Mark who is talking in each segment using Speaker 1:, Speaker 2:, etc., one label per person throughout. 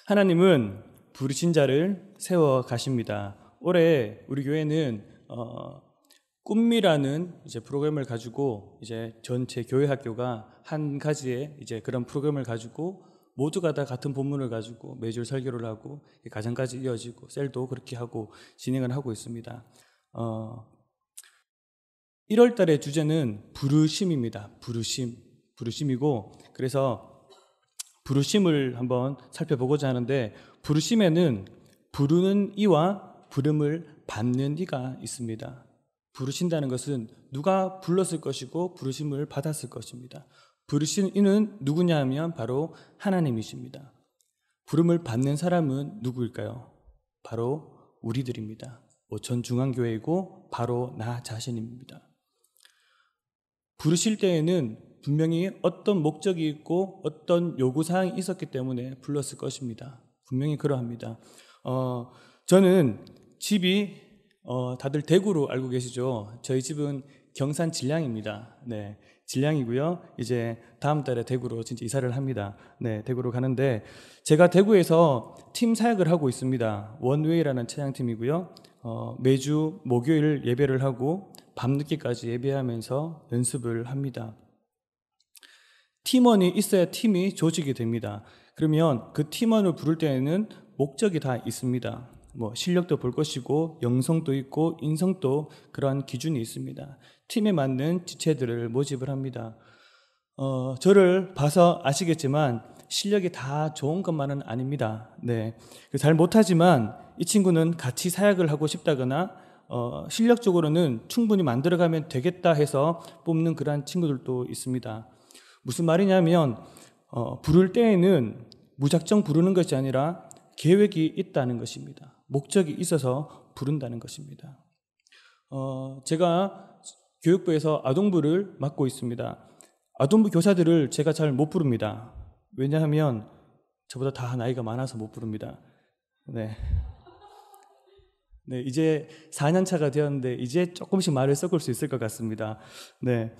Speaker 1: 하나님은 부르신 자를 세워 가십니다. 올해 우리 교회는 꿈미라는 이제 프로그램을 가지고 이제 전체 교회 학교가 한 가지의 이제 그런 프로그램을 가지고 모두가 다 같은 본문을 가지고 매주 설교를 하고 가정까지 이어지고 셀도 그렇게 하고 진행을 하고 있습니다. 1월 달의 주제는 부르심입니다. 부르심이고, 그래서 부르심을 한번 살펴보고자 하는데, 부르심에는 부르는 이와 부름을 받는 이가 있습니다. 부르신다는 것은 누가 불렀을 것이고 부르심을 받았을 것입니다. 부르신 이는 누구냐 하면 바로 하나님이십니다. 부름을 받는 사람은 누구일까요? 바로 우리들입니다. 오천중앙교회이고 바로 나 자신입니다. 부르실 때에는 분명히 어떤 목적이 있고 어떤 요구사항이 있었기 때문에 불렀을 것입니다. 분명히 그러합니다. 저는 집이 다들 대구로 알고 계시죠? 저희 집은 경산 진량입니다. 네, 진량이고요. 이제 다음 달에 대구로 진짜 이사를 합니다. 네, 대구로 가는데 제가 대구에서 팀 사역을 하고 있습니다. 원웨이라는 찬양팀이고요. 매주 목요일 예배를 하고 밤늦게까지 예배하면서 연습을 합니다. 팀원이 있어야 팀이 조직이 됩니다. 그러면 그 팀원을 부를 때에는 목적이 다 있습니다. 실력도 볼 것이고 영성도 있고 인성도 그러한 기준이 있습니다. 팀에 맞는 지체들을 모집을 합니다. 저를 봐서 아시겠지만 실력이 다 좋은 것만은 아닙니다. 네, 잘 못하지만 이 친구는 같이 사역을 하고 싶다거나 실력적으로는 충분히 만들어가면 되겠다 해서 뽑는 그러한 친구들도 있습니다. 무슨 말이냐면 부를 때에는 무작정 부르는 것이 아니라 계획이 있다는 것입니다. 목적이 있어서 부른다는 것입니다. 제가 교육부에서 아동부를 맡고 있습니다. 아동부 교사들을 제가 잘 못 부릅니다. 왜냐하면 저보다 다 나이가 많아서 못 부릅니다. 네, 이제 4년 차가 되었는데 이제 조금씩 말을 섞을 수 있을 것 같습니다. 네,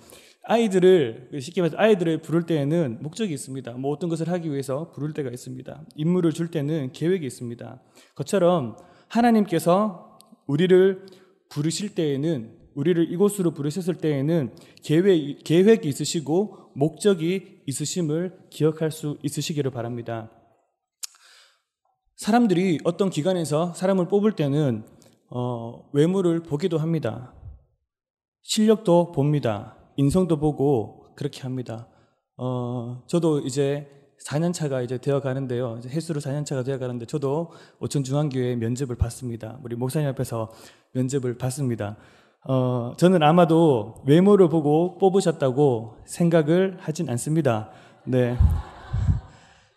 Speaker 1: 쉽게 말해서 아이들을 부를 때에는 목적이 있습니다. 어떤 것을 하기 위해서 부를 때가 있습니다. 임무를 줄 때는 계획이 있습니다. 그것처럼 하나님께서 우리를 부르실 때에는, 우리를 이곳으로 부르셨을 때에는 계획이 있으시고 목적이 있으심을 기억할 수 있으시기를 바랍니다. 사람들이 어떤 기관에서 사람을 뽑을 때는 외모를 보기도 합니다. 실력도 봅니다. 인성도 보고 그렇게 합니다. 저도 이제 4년 차가 이제 되어 가는데요. 이제 횟수로 4년 차가 되어 가는데 저도 오천중앙교회 면접을 봤습니다. 우리 목사님 앞에서 면접을 봤습니다. 저는 아마도 외모를 보고 뽑으셨다고 생각을 하진 않습니다. 네,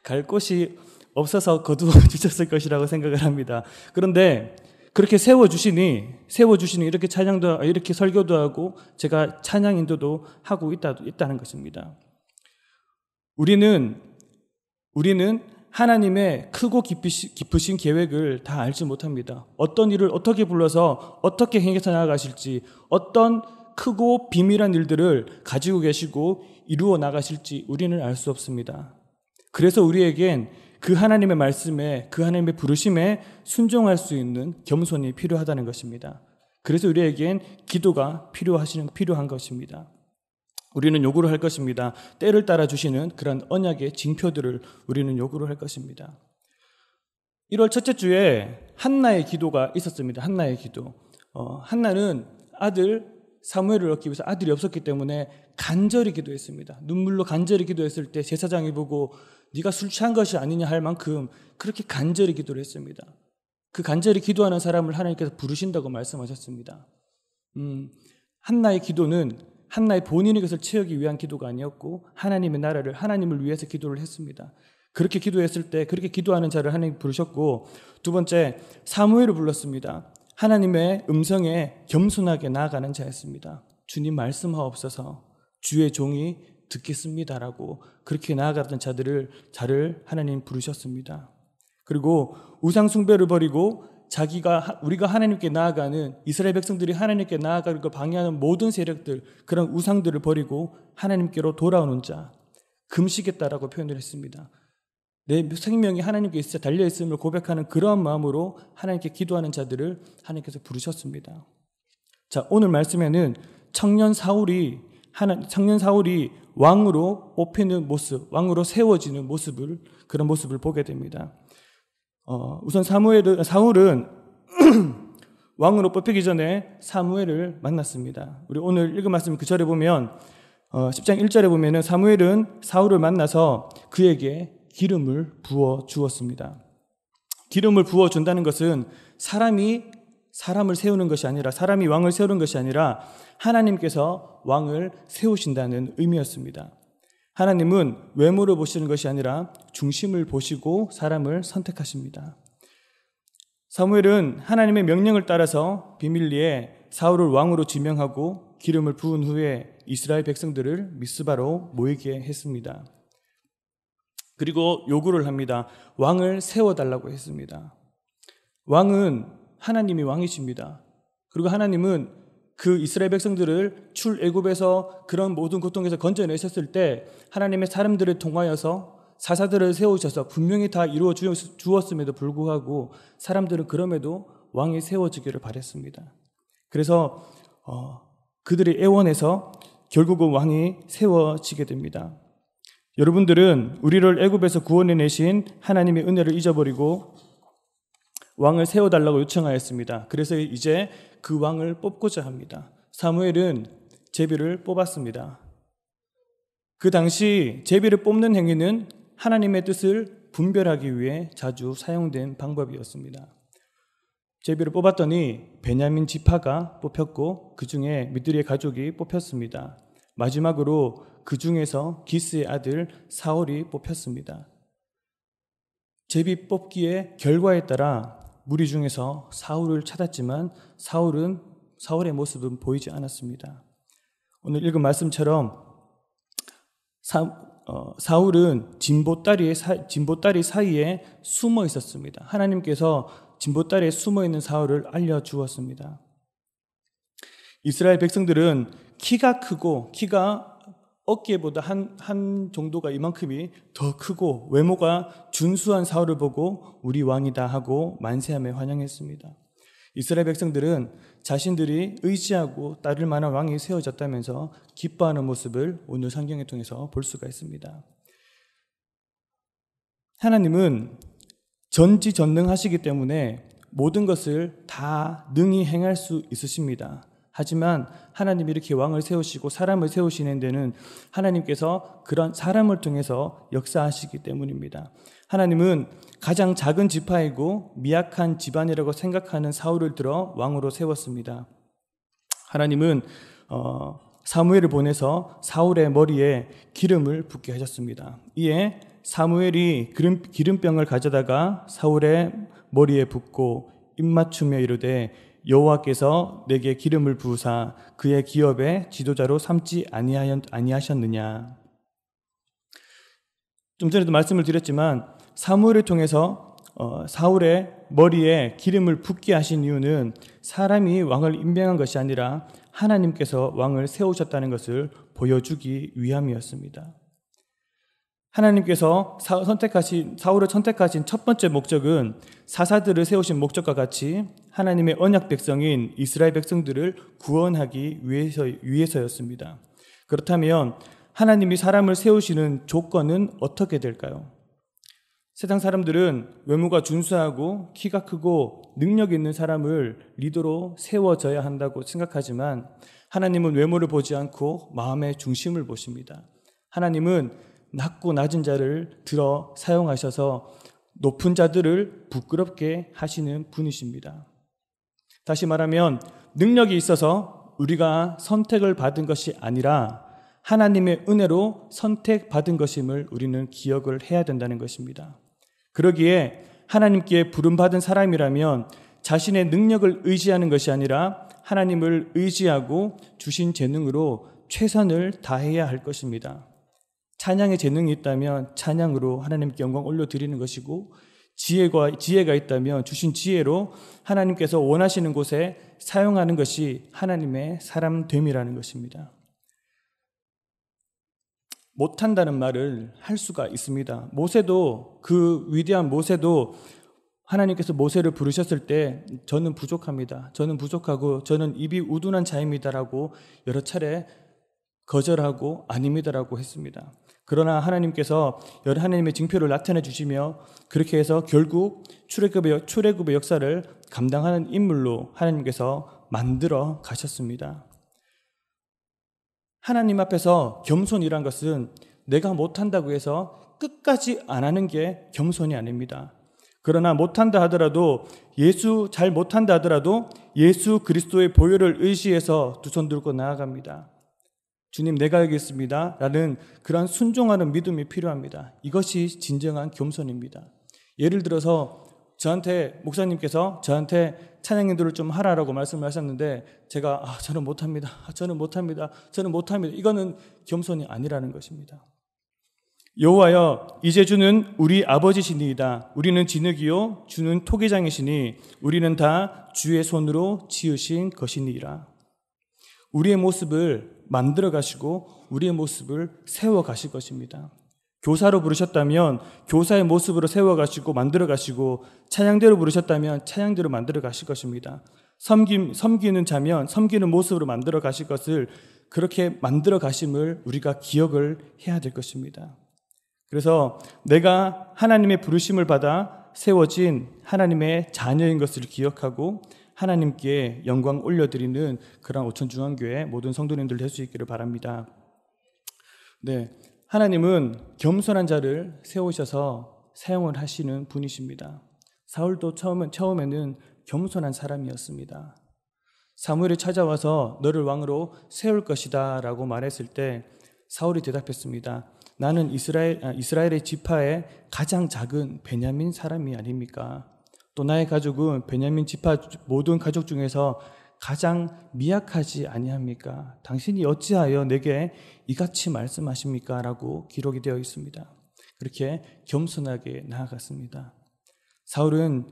Speaker 1: 갈 곳이 없어서 거두어 주셨을 것이라고 생각을 합니다. 그런데 그렇게 세워주시니 이렇게 찬양도, 이렇게 설교도 하고 제가 찬양 인도도 하고 있다는 것입니다. 우리는 하나님의 크고 깊으신 계획을 다 알지 못합니다. 어떤 일을 어떻게 불러서 어떻게 행해서 나아가실지, 어떤 크고 비밀한 일들을 가지고 계시고 이루어 나가실지 우리는 알 수 없습니다. 그래서 우리에겐 그 하나님의 말씀에, 그 하나님의 부르심에 순종할 수 있는 겸손이 필요하다는 것입니다. 그래서 우리에겐 기도가 필요한 것입니다. 우리는 요구를 할 것입니다. 때를 따라 주시는 그런 언약의 징표들을 우리는 요구를 할 것입니다. 1월 첫째 주에 한나의 기도가 있었습니다. 한나의 기도. 한나는 아들 사무엘을 얻기 위해서 아들이 없었기 때문에 간절히 기도했습니다. 눈물로 간절히 기도했을 때 제사장이 보고 네가 술 취한 것이 아니냐 할 만큼 그렇게 간절히 기도를 했습니다. 그 간절히 기도하는 사람을 하나님께서 부르신다고 말씀하셨습니다. 한나의 기도는 한나의 본인의 것을 채우기 위한 기도가 아니었고 하나님의 나라를, 하나님을 위해서 기도를 했습니다. 그렇게 기도했을 때 그렇게 기도하는 자를 하나님 부르셨고, 두 번째 사무엘을 불렀습니다. 하나님의 음성에 겸손하게 나아가는 자였습니다. 주님 말씀하옵소서, 주의 종이 듣겠습니다라고 그렇게 나아갔던 자를 하나님 부르셨습니다. 그리고 우상 숭배를 버리고 우리가 하나님께 나아가는, 이스라엘 백성들이 하나님께 나아가는 걸 방해하는 모든 세력들, 그런 우상들을 버리고 하나님께로 돌아오는 자, 금식했다라고 표현을 했습니다. 내 생명이 하나님께 있어 달려있음을 고백하는 그러한 마음으로 하나님께 기도하는 자들을 하나님께서 부르셨습니다. 자, 오늘 말씀에는 청년 사울이 왕으로 뽑히는 모습, 왕으로 세워지는 그런 모습을 보게 됩니다. 우선 사울은 왕으로 뽑히기 전에 사무엘을 만났습니다. 우리 오늘 읽은 말씀 그 절에 보면 10장 1절에 보면은 사무엘은 사울을 만나서 그에게 기름을 부어 주었습니다. 기름을 부어 준다는 것은 사람이 사람을 세우는 것이 아니라, 사람이 왕을 세우는 것이 아니라 하나님께서 왕을 세우신다는 의미였습니다. 하나님은 외모를 보시는 것이 아니라 중심을 보시고 사람을 선택하십니다. 사무엘은 하나님의 명령을 따라서 비밀리에 사울을 왕으로 지명하고 기름을 부은 후에 이스라엘 백성들을 미스바로 모이게 했습니다. 그리고 요구를 합니다. 왕을 세워달라고 했습니다. 왕은 하나님이 왕이십니다. 그리고 하나님은 그 이스라엘 백성들을 출애굽에서 그런 모든 고통에서 건져내셨을 때 하나님의 사람들을 통하여서 사사들을 세우셔서 분명히 다 이루어 주었음에도 불구하고 사람들은 그럼에도 왕이 세워지기를 바랬습니다. 그래서 그들의 애원해서 결국은 왕이 세워지게 됩니다. 여러분들은 우리를 애굽에서 구원해내신 하나님의 은혜를 잊어버리고 왕을 세워달라고 요청하였습니다. 그래서 이제 그 왕을 뽑고자 합니다. 사무엘은 제비를 뽑았습니다. 그 당시 제비를 뽑는 행위는 하나님의 뜻을 분별하기 위해 자주 사용된 방법이었습니다. 제비를 뽑았더니 베냐민 지파가 뽑혔고 그 중에 미드리의 가족이 뽑혔습니다. 마지막으로 그 중에서 기스의 아들 사울이 뽑혔습니다. 제비 뽑기의 결과에 따라 무리 중에서 사울을 찾았지만 사울의 모습은 보이지 않았습니다. 오늘 읽은 말씀처럼 사울은 진보다리 사이에 숨어 있었습니다. 하나님께서 진보다리에 숨어 있는 사울을 알려주었습니다. 이스라엘 백성들은 키가 크고 키가 어깨보다 한 정도가 이만큼이 더 크고 외모가 준수한 사울을 보고 우리 왕이다 하고 만세하며 환영했습니다. 이스라엘 백성들은 자신들이 의지하고 따를 만한 왕이 세워졌다면서 기뻐하는 모습을 오늘 성경을 통해서 볼 수가 있습니다. 하나님은 전지전능하시기 때문에 모든 것을 다 능히 행할 수 있으십니다. 하지만 하나님이 이렇게 왕을 세우시고 사람을 세우시는 데는 하나님께서 그런 사람을 통해서 역사하시기 때문입니다. 하나님은 가장 작은 지파이고 미약한 집안이라고 생각하는 사울을 들어 왕으로 세웠습니다. 하나님은 사무엘을 보내서 사울의 머리에 기름을 붓게 하셨습니다. 이에 사무엘이 기름병을 가져다가 사울의 머리에 붓고 입맞추며 이르되 여호와께서 내게 기름을 부으사 그의 기업의 지도자로 삼지 아니하셨느냐. 좀 전에도 말씀을 드렸지만 사무엘을 통해서 사울의 머리에 기름을 붓게 하신 이유는 사람이 왕을 임명한 것이 아니라 하나님께서 왕을 세우셨다는 것을 보여주기 위함이었습니다. 하나님께서 사울을 선택하신 첫 번째 목적은 사사들을 세우신 목적과 같이 하나님의 언약 백성인 이스라엘 백성들을 구원하기 위해서였습니다. 그렇다면 하나님이 사람을 세우시는 조건은 어떻게 될까요? 세상 사람들은 외모가 준수하고 키가 크고 능력 있는 사람을 리더로 세워져야 한다고 생각하지만 하나님은 외모를 보지 않고 마음의 중심을 보십니다. 하나님은 낮고 낮은 자를 들어 사용하셔서 높은 자들을 부끄럽게 하시는 분이십니다. 다시 말하면 능력이 있어서 우리가 선택을 받은 것이 아니라 하나님의 은혜로 선택받은 것임을 우리는 기억을 해야 된다는 것입니다. 그러기에 하나님께 부름받은 사람이라면 자신의 능력을 의지하는 것이 아니라 하나님을 의지하고 주신 재능으로 최선을 다해야 할 것입니다. 찬양의 재능이 있다면 찬양으로 하나님께 영광 올려드리는 것이고 지혜가 있다면 주신 지혜로 하나님께서 원하시는 곳에 사용하는 것이 하나님의 사람됨이라는 것입니다. 못한다는 말을 할 수가 있습니다. 모세도, 그 위대한 모세도 하나님께서 모세를 부르셨을 때 저는 부족합니다. 저는 부족하고 저는 입이 우둔한 자입니다라고 여러 차례 거절하고 아닙니다라고 했습니다. 그러나 하나님께서 여러 하나님의 징표를 나타내 주시며 그렇게 해서 결국 출애굽의 역사를 감당하는 인물로 하나님께서 만들어 가셨습니다. 하나님 앞에서 겸손이란 것은 내가 못한다고 해서 끝까지 안 하는 게 겸손이 아닙니다. 그러나 못한다 하더라도 잘 못한다 하더라도 예수 그리스도의 보혈을 의지해서 두 손 들고 나아갑니다. 주님, 내가 여기 있습니다 라는 그런 순종하는 믿음이 필요합니다. 이것이 진정한 겸손입니다. 예를 들어서 목사님께서 저한테 찬양 인도를 좀 하라라고 말씀을 하셨는데 제가 저는 못합니다. 이거는 겸손이 아니라는 것입니다. 여호와여, 이제 주는 우리 아버지시니이다. 우리는 진흙이요 주는 토기장이시니 우리는 다 주의 손으로 지으신 것이니이다. 우리의 모습을 만들어 가시고 우리의 모습을 세워 가실 것입니다. 교사로 부르셨다면 교사의 모습으로 세워 가시고 만들어 가시고, 찬양대로 부르셨다면 찬양대로 만들어 가실 것입니다. 섬기는 자면 섬기는 모습으로 만들어 가실 것을, 그렇게 만들어 가심을 우리가 기억을 해야 될 것입니다. 그래서 내가 하나님의 부르심을 받아 세워진 하나님의 자녀인 것을 기억하고 하나님께 영광 올려드리는 그런 오천중앙교회 모든 성도님들 될 수 있기를 바랍니다. 네, 하나님은 겸손한 자를 세우셔서 사용을 하시는 분이십니다. 사울도 처음에는 겸손한 사람이었습니다. 사무엘이 찾아와서 너를 왕으로 세울 것이다 라고 말했을 때 사울이 대답했습니다. 나는 이스라엘의 지파의 가장 작은 베냐민 사람이 아닙니까? 또 나의 가족은 베냐민 지파 모든 가족 중에서 가장 미약하지 아니합니까? 당신이 어찌하여 내게 이같이 말씀하십니까? 라고 기록이 되어 있습니다. 그렇게 겸손하게 나아갔습니다. 사울은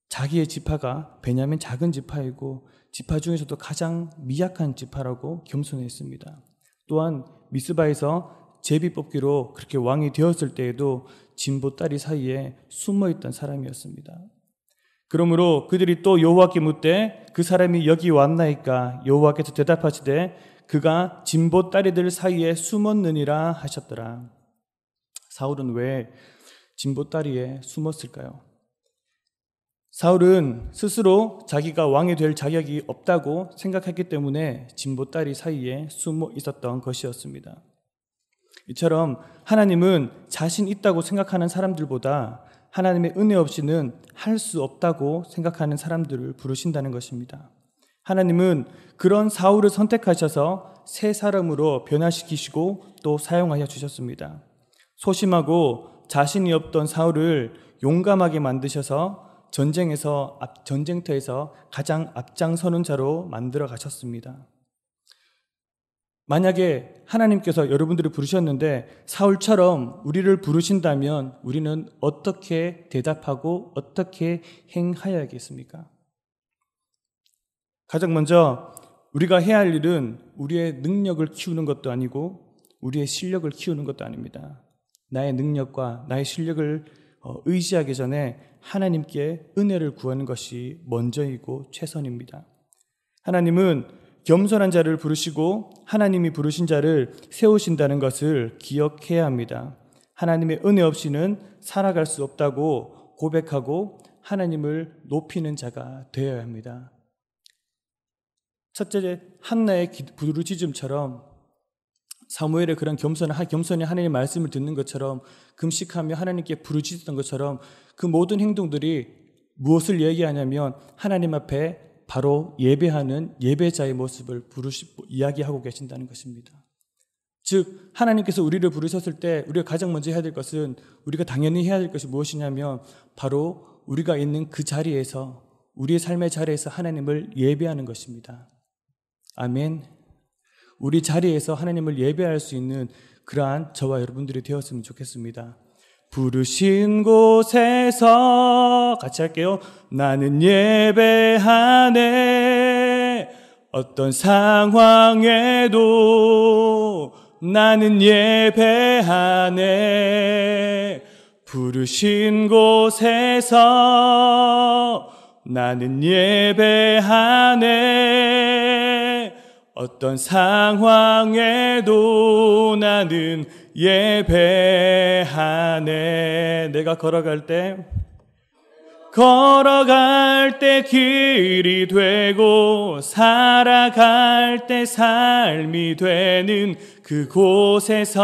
Speaker 1: 자기의 지파가 베냐민 작은 지파이고 지파 중에서도 가장 미약한 지파라고 겸손했습니다. 또한 미스바에서 제비 뽑기로 그렇게 왕이 되었을 때에도 진보다리 사이에 숨어있던 사람이었습니다. 그러므로 그들이 또 여호와께 묻되 그 사람이 여기 왔나이까? 여호와께서 대답하시되 그가 진보다리들 사이에 숨었느니라 하셨더라. 사울은 왜 진보다리에 숨었을까요? 사울은 스스로 자기가 왕이 될 자격이 없다고 생각했기 때문에 진보다리 사이에 숨어 있었던 것이었습니다. 이처럼 하나님은 자신 있다고 생각하는 사람들보다 하나님의 은혜 없이는 할 수 없다고 생각하는 사람들을 부르신다는 것입니다. 하나님은 그런 사울을 선택하셔서 새 사람으로 변화시키시고 또 사용하여 주셨습니다. 소심하고 자신이 없던 사울을 용감하게 만드셔서 전쟁터에서 가장 앞장서는 자로 만들어 가셨습니다. 만약에 하나님께서 여러분들을 부르셨는데 사울처럼 우리를 부르신다면 우리는 어떻게 대답하고 어떻게 행하여야겠습니까? 가장 먼저 우리가 해야 할 일은 우리의 능력을 키우는 것도 아니고 우리의 실력을 키우는 것도 아닙니다. 나의 능력과 나의 실력을 의지하기 전에 하나님께 은혜를 구하는 것이 먼저이고 최선입니다. 하나님은 겸손한 자를 부르시고 하나님이 부르신 자를 세우신다는 것을 기억해야 합니다. 하나님의 은혜 없이는 살아갈 수 없다고 고백하고 하나님을 높이는 자가 되어야 합니다. 첫째, 한나의 부르짖음처럼 사무엘의 그런 겸손히 하나님의 말씀을 듣는 것처럼 금식하며 하나님께 부르짖었던 것처럼 그 모든 행동들이 무엇을 얘기하냐면 하나님 앞에 바로 예배하는 예배자의 모습을 이야기하고 계신다는 것입니다. 즉 하나님께서 우리를 부르셨을 때 우리가 가장 먼저 해야 될 것은, 우리가 당연히 해야 될 것이 무엇이냐면 바로 우리가 있는 그 자리에서, 우리의 삶의 자리에서 하나님을 예배하는 것입니다. 아멘. 우리 자리에서 하나님을 예배할 수 있는 그러한 저와 여러분들이 되었으면 좋겠습니다. 부르신 곳에서 같이 할게요. 나는 예배하네. 어떤 상황에도 나는 예배하네. 부르신 곳에서 나는 예배하네. 어떤 상황에도 나는 예배하네. 내가 걸어갈 때 길이 되고 살아갈 때 삶이 되는 그곳에서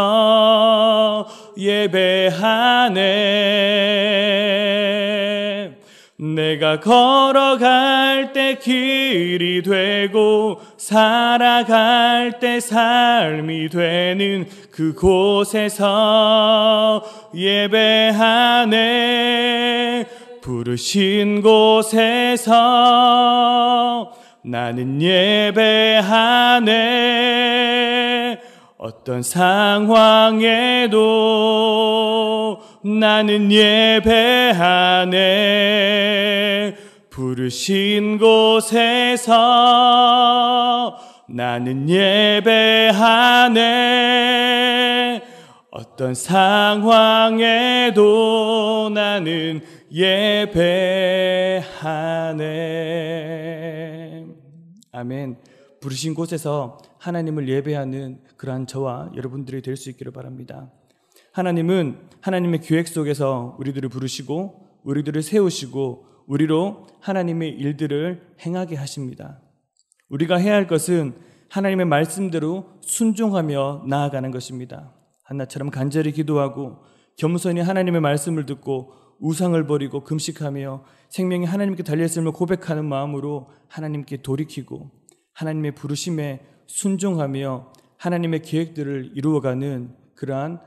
Speaker 1: 예배하네. 내가 걸어갈 때 길이 되고 살아갈 때 삶이 되는 그곳에서 예배하네. 부르신 곳에서 나는 예배하네. 어떤 상황에도 나는 예배하네. 부르신 곳에서 나는 예배하네. 어떤 상황에도 나는 예배하네. 아멘. 부르신 곳에서 하나님을 예배하는 그러한 저와 여러분들이 될 수 있기를 바랍니다. 하나님은 하나님의 계획 속에서 우리들을 부르시고 우리들을 세우시고 우리로 하나님의 일들을 행하게 하십니다. 우리가 해야 할 것은 하나님의 말씀대로 순종하며 나아가는 것입니다. 한나처럼 간절히 기도하고 겸손히 하나님의 말씀을 듣고 우상을 버리고 금식하며 생명이 하나님께 달려있음을 고백하는 마음으로 하나님께 돌이키고 하나님의 부르심에 순종하며 하나님의 계획들을 이루어가는 그러한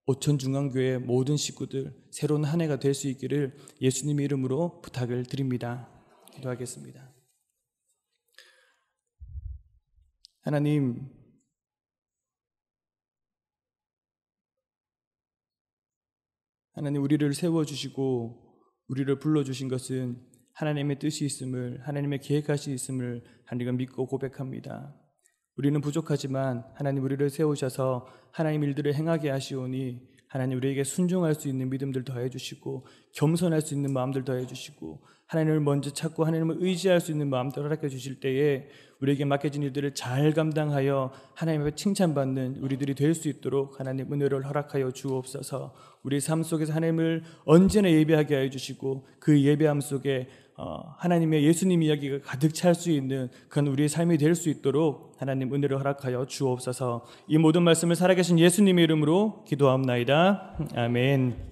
Speaker 1: 오천중앙교회 모든 식구들 새로운 한 해가 될 수 있기를 예수님의 이름으로 부탁을 드립니다. 기도하겠습니다. 하나님, 우리를 세워주시고 우리를 불러주신 것은 하나님의 뜻이 있음을, 하나님의 계획하시 있음을 하나님과 믿고 고백합니다. 우리는 부족하지만 하나님 우리를 세우셔서 하나님 일들을 행하게 하시오니 하나님 우리에게 순종할 수 있는 믿음들 더해 주시고 겸손할 수 있는 마음들 더해 주시고 하나님을 먼저 찾고 하나님을 의지할 수 있는 마음들 허락해 주실 때에 우리에게 맡겨진 일들을 잘 감당하여 하나님 앞에 칭찬받는 우리들이 될 수 있도록 하나님 은혜를 허락하여 주옵소서. 우리 삶 속에서 하나님을 언제나 예배하게 하여 주시고 그 예배함 속에 하나님의 예수님 이야기가 가득 찰 수 있는 그런 우리의 삶이 될 수 있도록 하나님 은혜를 허락하여 주옵소서. 이 모든 말씀을 살아계신 예수님의 이름으로 기도하옵나이다. 아멘.